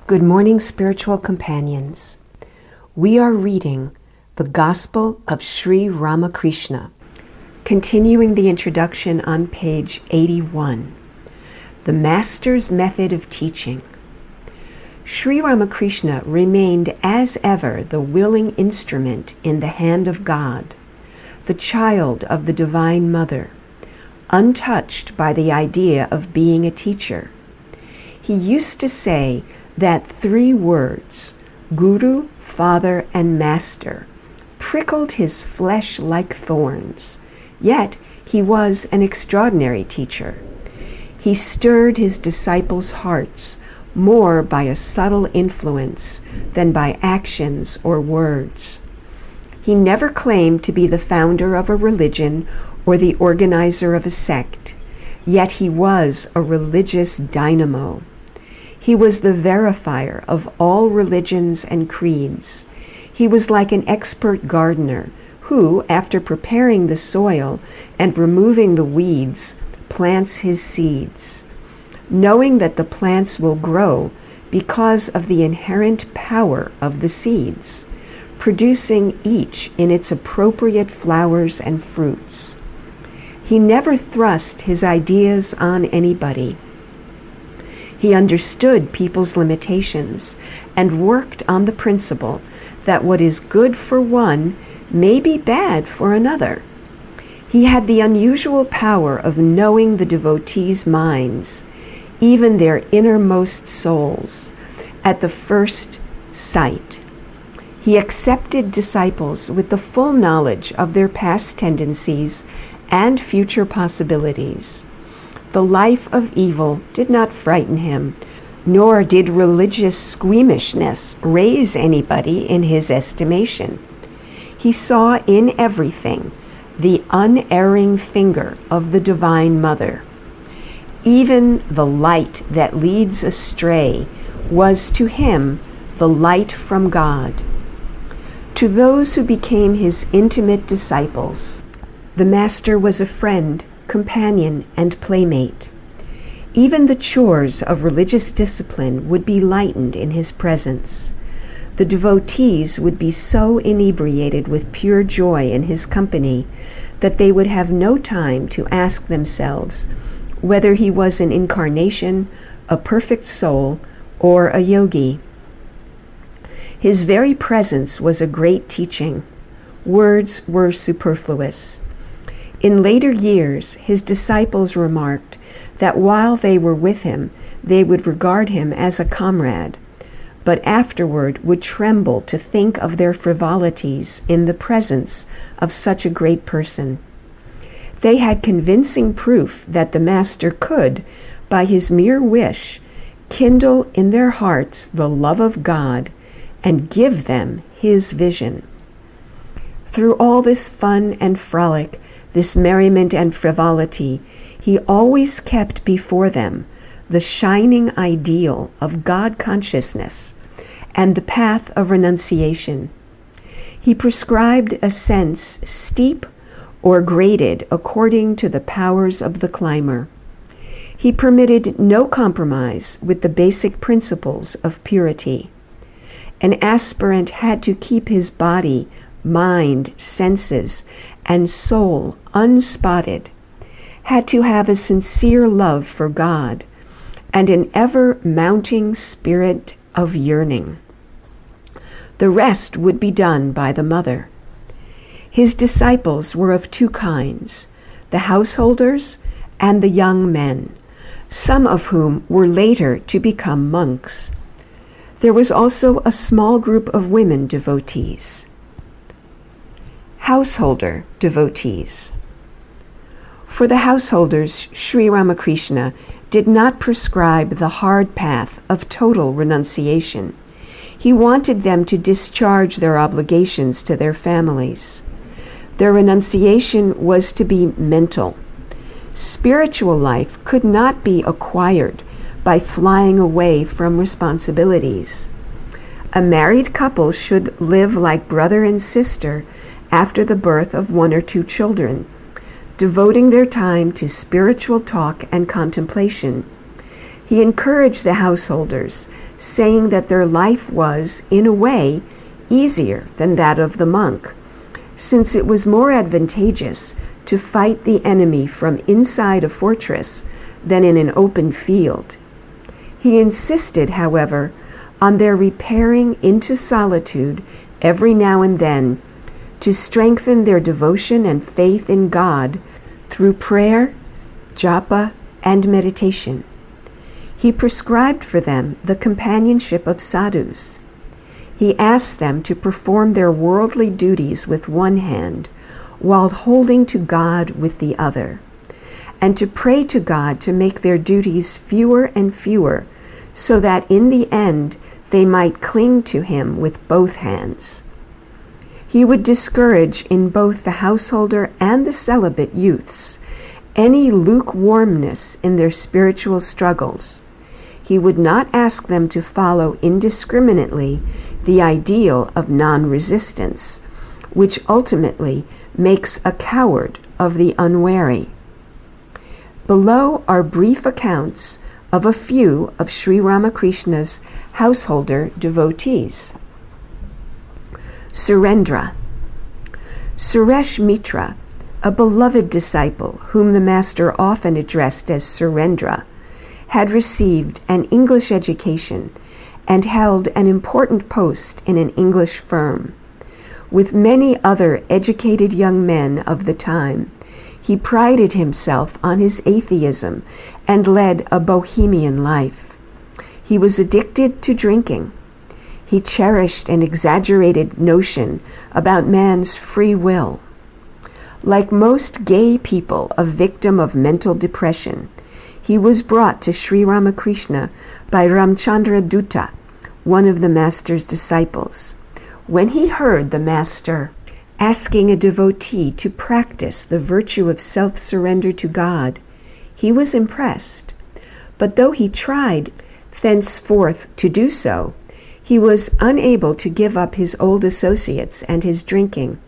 Good morning, spiritual companions. We are reading the Gospel of Sri Ramakrishna, continuing the introduction on page 81, the Master's Method of Teaching. Sri Ramakrishna remained as ever the willing instrument in the hand of God, the child of the Divine Mother, untouched by the idea of being a teacher. He used to say that 3 words, Guru, Father, and Master, prickled his flesh like thorns, yet he was an extraordinary teacher. He stirred his disciples' hearts more by a subtle influence than by actions or words. He never claimed to be the founder of a religion or the organizer of a sect, yet he was a religious dynamo. He was the verifier of all religions and creeds. He was like an expert gardener who, after preparing the soil and removing the weeds, plants his seeds, knowing that the plants will grow because of the inherent power of the seeds, producing each in its appropriate flowers and fruits. He never thrust his ideas on anybody. He understood people's limitations and worked on the principle that what is good for one may be bad for another. He had the unusual power of knowing the devotees' minds, even their innermost souls, at the first sight. He accepted disciples with the full knowledge of their past tendencies and future possibilities. The life of evil did not frighten him, nor did religious squeamishness raise anybody in his estimation. He saw in everything the unerring finger of the Divine Mother. Even the light that leads astray was to him the light from God. To those who became his intimate disciples, the Master was a friend, companion, and playmate. Even the chores of religious discipline would be lightened in his presence. The devotees would be so inebriated with pure joy in his company that they would have no time to ask themselves whether he was an incarnation, a perfect soul, or a yogi. His very presence was a great teaching. Words were superfluous. In later years, his disciples remarked that while they were with him, they would regard him as a comrade, but afterward would tremble to think of their frivolities in the presence of such a great person. They had convincing proof that the Master could, by his mere wish, kindle in their hearts the love of God and give them his vision. Through all this fun and frolic, this merriment and frivolity, he always kept before them the shining ideal of God consciousness and the path of renunciation. He prescribed ascents steep or graded according to the powers of the climber. He permitted no compromise with the basic principles of purity. An aspirant had to keep his body, mind, senses, and soul unspotted, had to have a sincere love for God and an ever-mounting spirit of yearning. The rest would be done by the Mother. His disciples were of 2 kinds, the householders and the young men, some of whom were later to become monks. There was also a small group of women devotees. Householder devotees. For the householders, Sri Ramakrishna did not prescribe the hard path of total renunciation. He wanted them to discharge their obligations to their families. Their renunciation was to be mental. Spiritual life could not be acquired by flying away from responsibilities. A married couple should live like brother and sister after the birth of 1 or 2 children, devoting their time to spiritual talk and contemplation. He encouraged the householders saying that their life was, in a way, easier than that of the monk, since it was more advantageous to fight the enemy from inside a fortress than in an open field. He insisted, however, on their repairing into solitude every now and then to strengthen their devotion and faith in God through prayer, japa, and meditation. He prescribed for them the companionship of sadhus. He asked them to perform their worldly duties with one hand while holding to God with the other, and to pray to God to make their duties fewer and fewer, so that in the end they might cling to him with both hands. He would discourage in both the householder and the celibate youths any lukewarmness in their spiritual struggles. He would not ask them to follow indiscriminately the ideal of non-resistance, which ultimately makes a coward of the unwary. Below are brief accounts of a few of Sri Ramakrishna's householder devotees. Surendra. Suresh Mitra, a beloved disciple whom the master often addressed as Surendra, had received an English education and held an important post in an English firm. With many other educated young men of the time, he prided himself on his atheism and led a bohemian life. He was addicted to drinking. He cherished an exaggerated notion about man's free will. Like most gay people, a victim of mental depression, he was brought to Sri Ramakrishna by Ramchandra Dutta, one of the master's disciples. When he heard the master asking a devotee to practice the virtue of self-surrender to God, he was impressed. But though he tried thenceforth to do so, he was unable to give up his old associates and his drinking.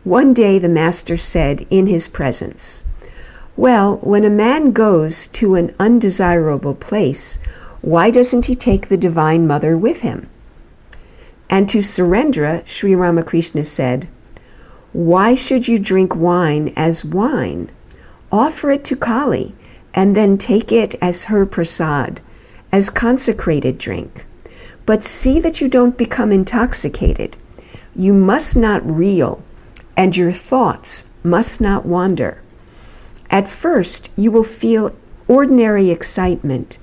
One day the master said in his presence, "Well, when a man goes to an undesirable place, why doesn't he take the Divine Mother with him?" And to Surendra, Sri Ramakrishna said, "Why should you drink wine as wine? Offer it to Kali, and then take it as her prasad, as consecrated drink. But see that you don't become intoxicated. You must not reel, and your thoughts must not wander. At first, you will feel ordinary excitement,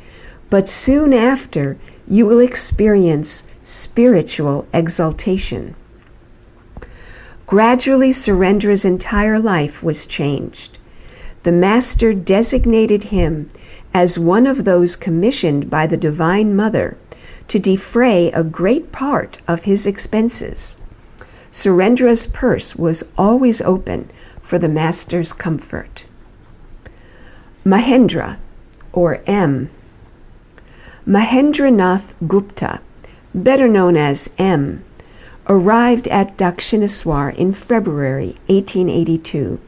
but soon after, you will experience spiritual exaltation." Gradually, Surendra's entire life was changed. The master designated him as one of those commissioned by the Divine Mother to defray a great part of his expenses. Surendra's purse was always open for the master's comfort. Mahendra, or M. Mahendranath Gupta, better known as M, arrived at Dakshineswar in February 1882.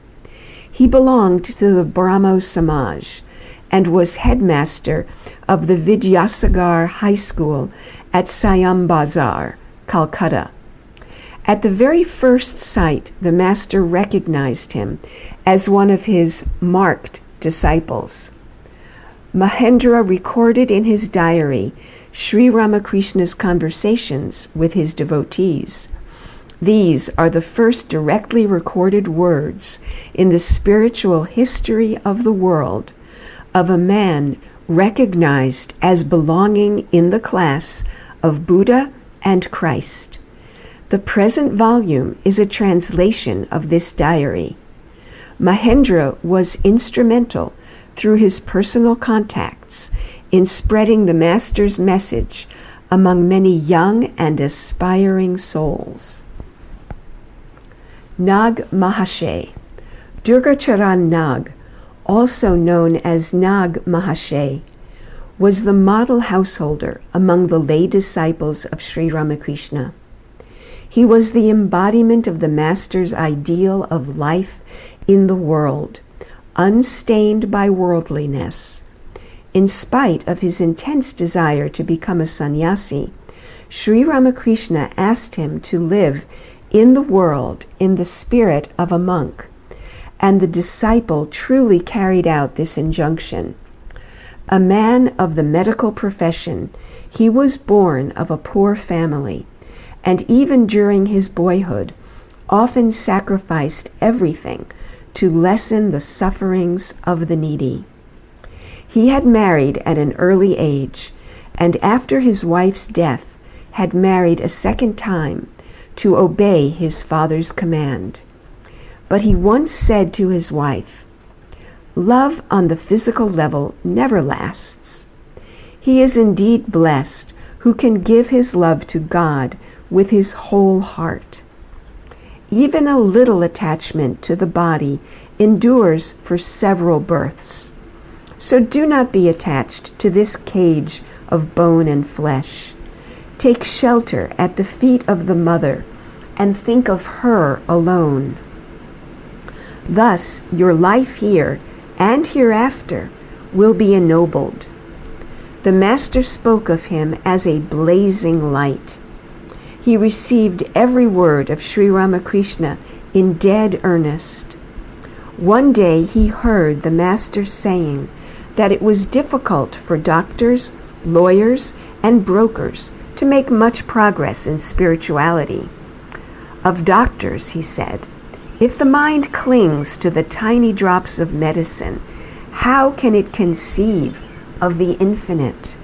He belonged to the Brahmo Samaj and was headmaster of the Vidyasagar High School at Siam Bazar, Calcutta. At the very first sight, the master recognized him as one of his marked disciples. Mahendra recorded in his diary Sri Ramakrishna's conversations with his devotees. These are the first directly recorded words in the spiritual history of the world of a man recognized as belonging in the class of Buddha and Christ. The present volume is a translation of this diary. Mahendra was instrumental through his personal contacts in spreading the master's message among many young and aspiring souls. Nag Mahashay. Durgacharan Nag, also known as Nag Mahashay, was the model householder among the lay disciples of Sri Ramakrishna. He was the embodiment of the master's ideal of life in the world, unstained by worldliness. In spite of his intense desire to become a sannyasi, Sri Ramakrishna asked him to live in the world in the spirit of a monk, and the disciple truly carried out this injunction. A man of the medical profession, he was born of a poor family, and even during his boyhood, often sacrificed everything to lessen the sufferings of the needy. He had married at an early age, and after his wife's death, had married a second time to obey his father's command. But he once said to his wife, "Love on the physical level never lasts. He is indeed blessed who can give his love to God with his whole heart. Even a little attachment to the body endures for several births. So do not be attached to this cage of bone and flesh. Take shelter at the feet of the mother and think of her alone. Thus your life here and hereafter will be ennobled." The Master spoke of him as a blazing light. He received every word of Sri Ramakrishna in dead earnest. One day he heard the Master saying that it was difficult for doctors, lawyers, and brokers to make much progress in spirituality. Of doctors, he said, if the mind clings to the tiny drops of medicine, how can it conceive of the infinite?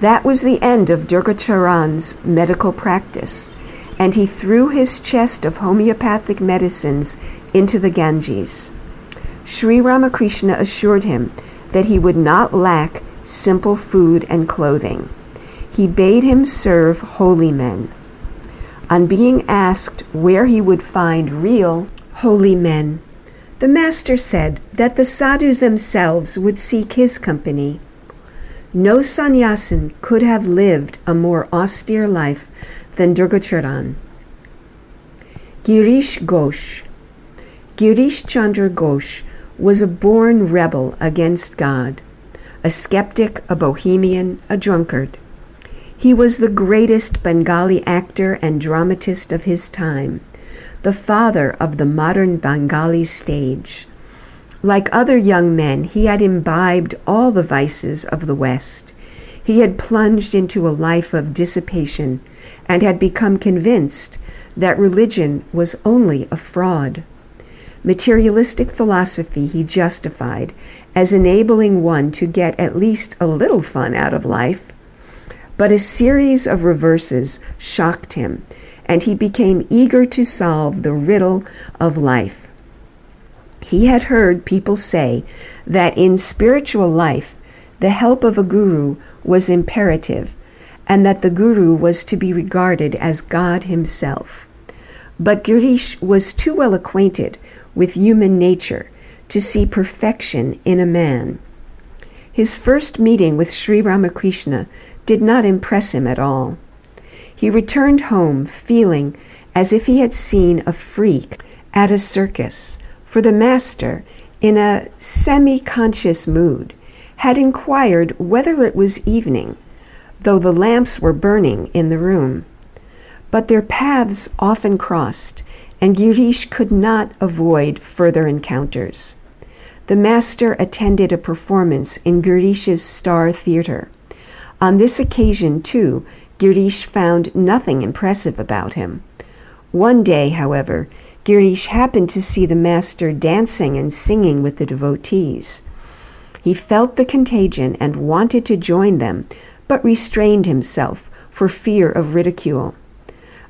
That was the end of Durgacharan's medical practice, and he threw his chest of homeopathic medicines into the Ganges. Sri Ramakrishna assured him that he would not lack simple food and clothing. He bade him serve holy men. On being asked where he would find real holy men, the Master said that the sadhus themselves would seek his company. No sannyasin could have lived a more austere life than Durgacharan. Girish Ghosh. Girish Chandra Ghosh was a born rebel against God, a skeptic, a bohemian, a drunkard. He was the greatest Bengali actor and dramatist of his time, the father of the modern Bengali stage. Like other young men, he had imbibed all the vices of the West. He had plunged into a life of dissipation and had become convinced that religion was only a fraud. Materialistic philosophy he justified as enabling one to get at least a little fun out of life. But a series of reverses shocked him, and he became eager to solve the riddle of life. He had heard people say that in spiritual life, the help of a guru was imperative, and that the guru was to be regarded as God himself. But Girish was too well acquainted with human nature to see perfection in a man. His first meeting with Sri Ramakrishna did not impress him at all. He returned home feeling as if he had seen a freak at a circus, for the Master, in a semi-conscious mood, had inquired whether it was evening, though the lamps were burning in the room. But their paths often crossed, and Girish could not avoid further encounters. The Master attended a performance in Girish's Star Theatre. On this occasion, too, Girish found nothing impressive about him. One day, however, Girish happened to see the Master dancing and singing with the devotees. He felt the contagion and wanted to join them, but restrained himself for fear of ridicule.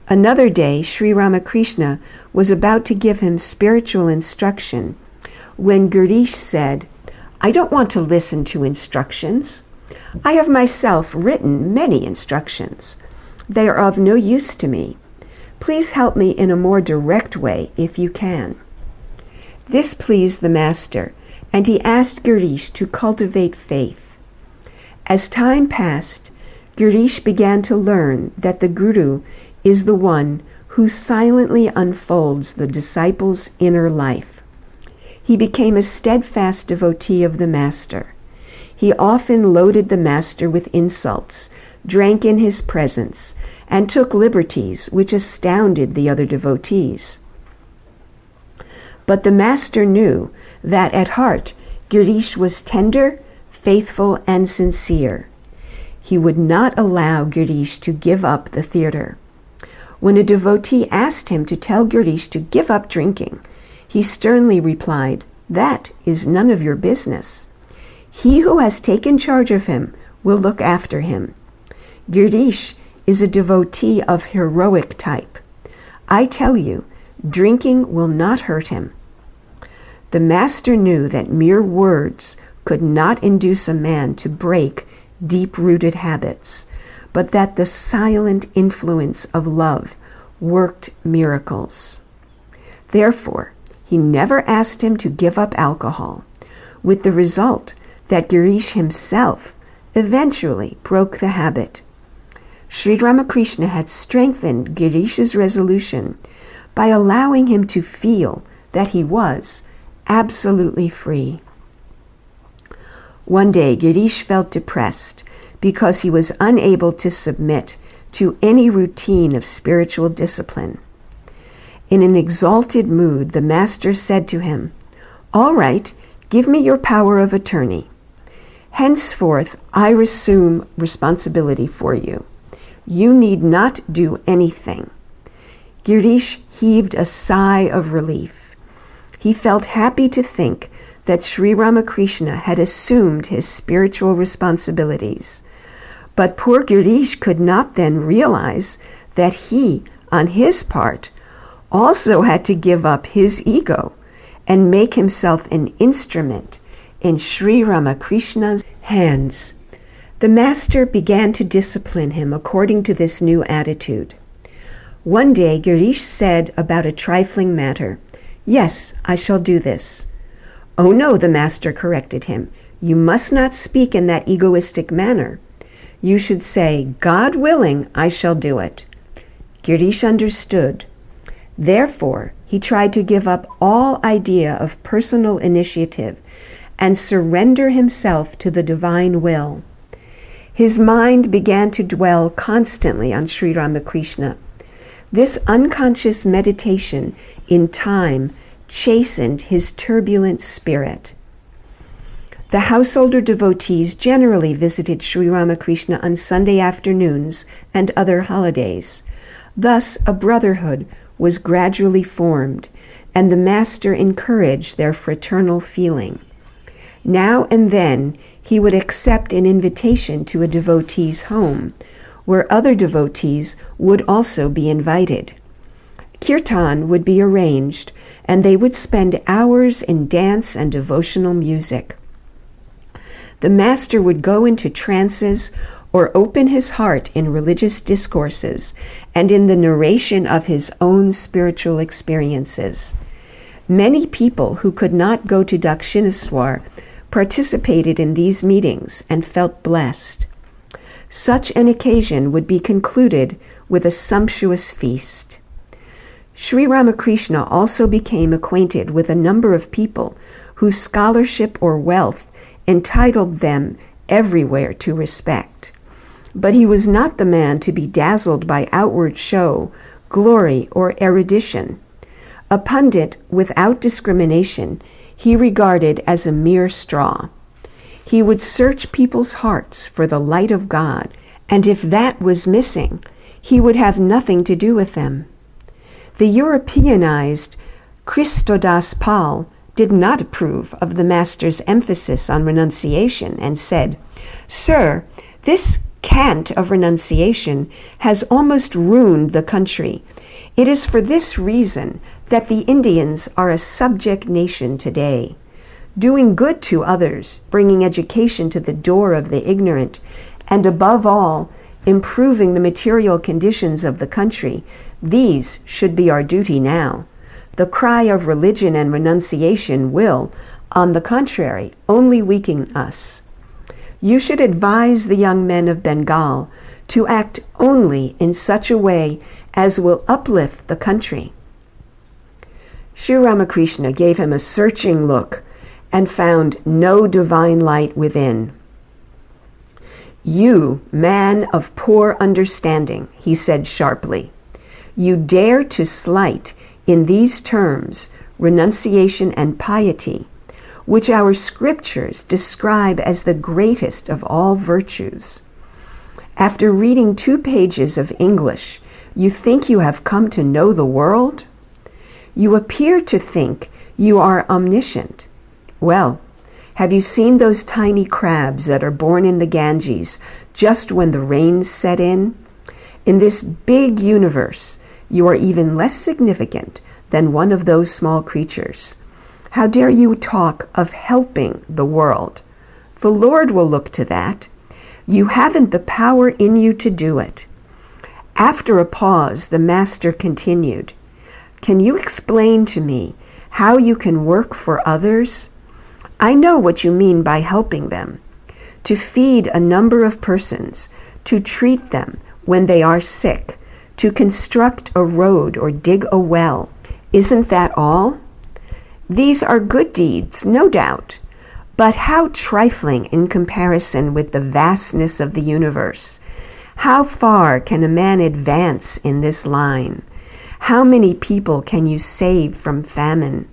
Another day, Sri Ramakrishna was about to give him spiritual instruction when Girish said, "I don't want to listen to instructions. I have myself written many instructions. They are of no use to me. Please help me in a more direct way if you can." This pleased the Master, and he asked Girish to cultivate faith. As time passed, Girish began to learn that the Guru is the one who silently unfolds the disciple's inner life. He became a steadfast devotee of the Master. He often loaded the master with insults, drank in his presence, and took liberties which astounded the other devotees. But the master knew that at heart Girish was tender, faithful, and sincere. He would not allow Girish to give up the theater. When a devotee asked him to tell Girish to give up drinking, he sternly replied, "That is none of your business. He who has taken charge of him will look after him." Girish is a devotee of heroic type. I tell you, drinking will not hurt him. The master knew that mere words could not induce a man to break deep-rooted habits, but that the silent influence of love worked miracles. Therefore, he never asked him to give up alcohol, with the result that Girish himself eventually broke the habit. Sri Ramakrishna had strengthened Girish's resolution by allowing him to feel that he was absolutely free. One day, Girish felt depressed because he was unable to submit to any routine of spiritual discipline. In an exalted mood, the master said to him, "All right, give me your power of attorney. Henceforth, I assume responsibility for you. You need not do anything." Girish heaved a sigh of relief. He felt happy to think that Sri Ramakrishna had assumed his spiritual responsibilities. But poor Girish could not then realize that he, on his part, also had to give up his ego and make himself an instrument in Sri Ramakrishna's hands. The master began to discipline him according to this new attitude. One day Girish said about a trifling matter, "Yes, I shall do this." "Oh no," the master corrected him. "You must not speak in that egoistic manner. You should say, 'God willing, I shall do it.'" Girish understood. Therefore, he tried to give up all idea of personal initiative and surrender himself to the divine will. His mind began to dwell constantly on Sri Ramakrishna. This unconscious meditation in time chastened his turbulent spirit. The householder devotees generally visited Sri Ramakrishna on Sunday afternoons and other holidays. Thus, a brotherhood was gradually formed, and the master encouraged their fraternal feeling. Now and then, he would accept an invitation to a devotee's home, where other devotees would also be invited. Kirtan would be arranged, and they would spend hours in dance and devotional music. The master would go into trances or open his heart in religious discourses and in the narration of his own spiritual experiences. Many people who could not go to Dakshineswar participated in these meetings and felt blessed. Such an occasion would be concluded with a sumptuous feast. Sri Ramakrishna also became acquainted with a number of people whose scholarship or wealth entitled them everywhere to respect. But he was not the man to be dazzled by outward show, glory, or erudition. A pundit without discrimination he regarded as a mere straw. He would search people's hearts for the light of God, and if that was missing, he would have nothing to do with them. The Europeanized Christodas Pal did not approve of the master's emphasis on renunciation and said, "Sir, this cant of renunciation has almost ruined the country. It is for this reason that the Indians are a subject nation today. Doing good to others, bringing education to the door of the ignorant, and above all, improving the material conditions of the country, these should be our duty now. The cry of religion and renunciation will, on the contrary, only weaken us. You should advise the young men of Bengal to act only in such a way as will uplift the country." Sri Ramakrishna gave him a searching look and found no divine light within. "You, man of poor understanding," he said sharply, "you dare to slight in these terms renunciation and piety, which our scriptures describe as the greatest of all virtues. After reading 2 pages of English, you think you have come to know the world? You appear to think you are omniscient. Well, have you seen those tiny crabs that are born in the Ganges just when the rains set in? In this big universe, you are even less significant than one of those small creatures. How dare you talk of helping the world? The Lord will look to that. You haven't the power in you to do it." After a pause, the Master continued, "Can you explain to me how you can work for others? I know what you mean by helping them. To feed a number of persons, to treat them when they are sick, to construct a road or dig a well. Isn't that all? These are good deeds, no doubt, but how trifling in comparison with the vastness of the universe. How far can a man advance in this line? How many people can you save from famine?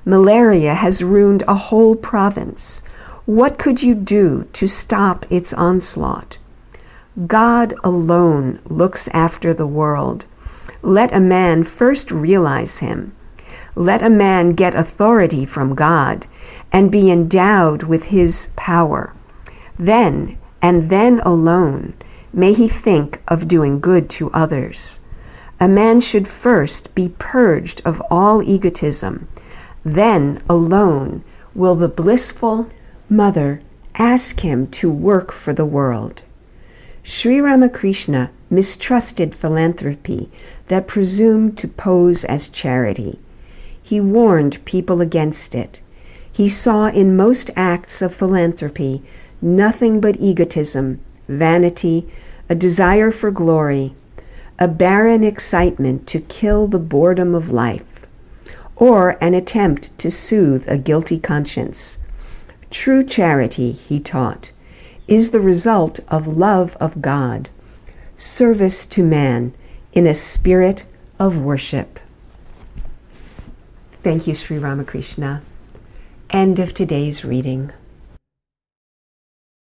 Malaria has ruined a whole province. What could you do to stop its onslaught? God alone looks after the world. Let a man first realize him. Let a man get authority from God and be endowed with his power. Then, and then alone, may he think of doing good to others. A man should first be purged of all egotism. Then alone will the blissful Mother ask him to work for the world." Sri Ramakrishna mistrusted philanthropy that presumed to pose as charity. He warned people against it. He saw in most acts of philanthropy nothing but egotism, vanity, a desire for glory, a barren excitement to kill the boredom of life, or an attempt to soothe a guilty conscience. True charity, he taught, is the result of love of God, service to man in a spirit of worship. Thank you, Sri Ramakrishna. End of today's reading.